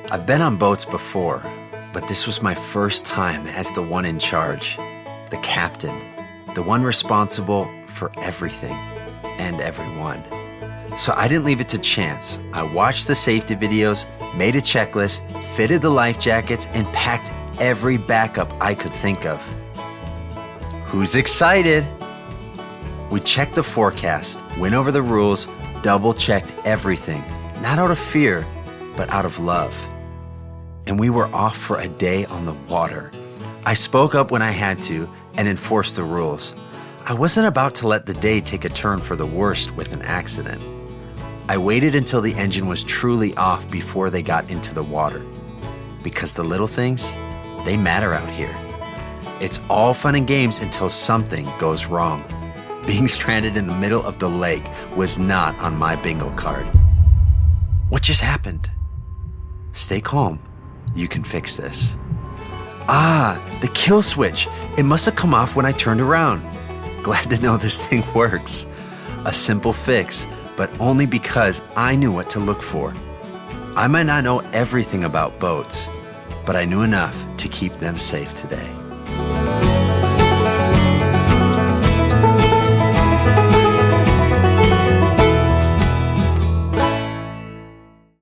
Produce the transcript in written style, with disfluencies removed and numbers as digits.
I've been on boats before, but this was my first time as the one in charge, the captain, the one responsible for everything and everyone. So I didn't leave it to chance. I watched the safety videos, made a checklist, fitted the life jackets, and packed every backup I could think of. Who's excited? We checked the forecast, went over the rules, double-checked everything, not out of fear, but out of love. And we were off for a day on the water. I spoke up when I had to and enforced the rules. I wasn't about to let the day take a turn for the worst with an accident. I waited until the engine was truly off before they got into the water. Because the little things, they matter out here. It's all fun and games until something goes wrong. Being stranded in the middle of the lake was not on my bingo card. What just happened? Stay calm. You can fix this. The kill switch. It must have come off when I turned around. Glad to know this thing works. A simple fix, but only because I knew what to look for. I might not know everything about boats, but I knew enough to keep them safe today.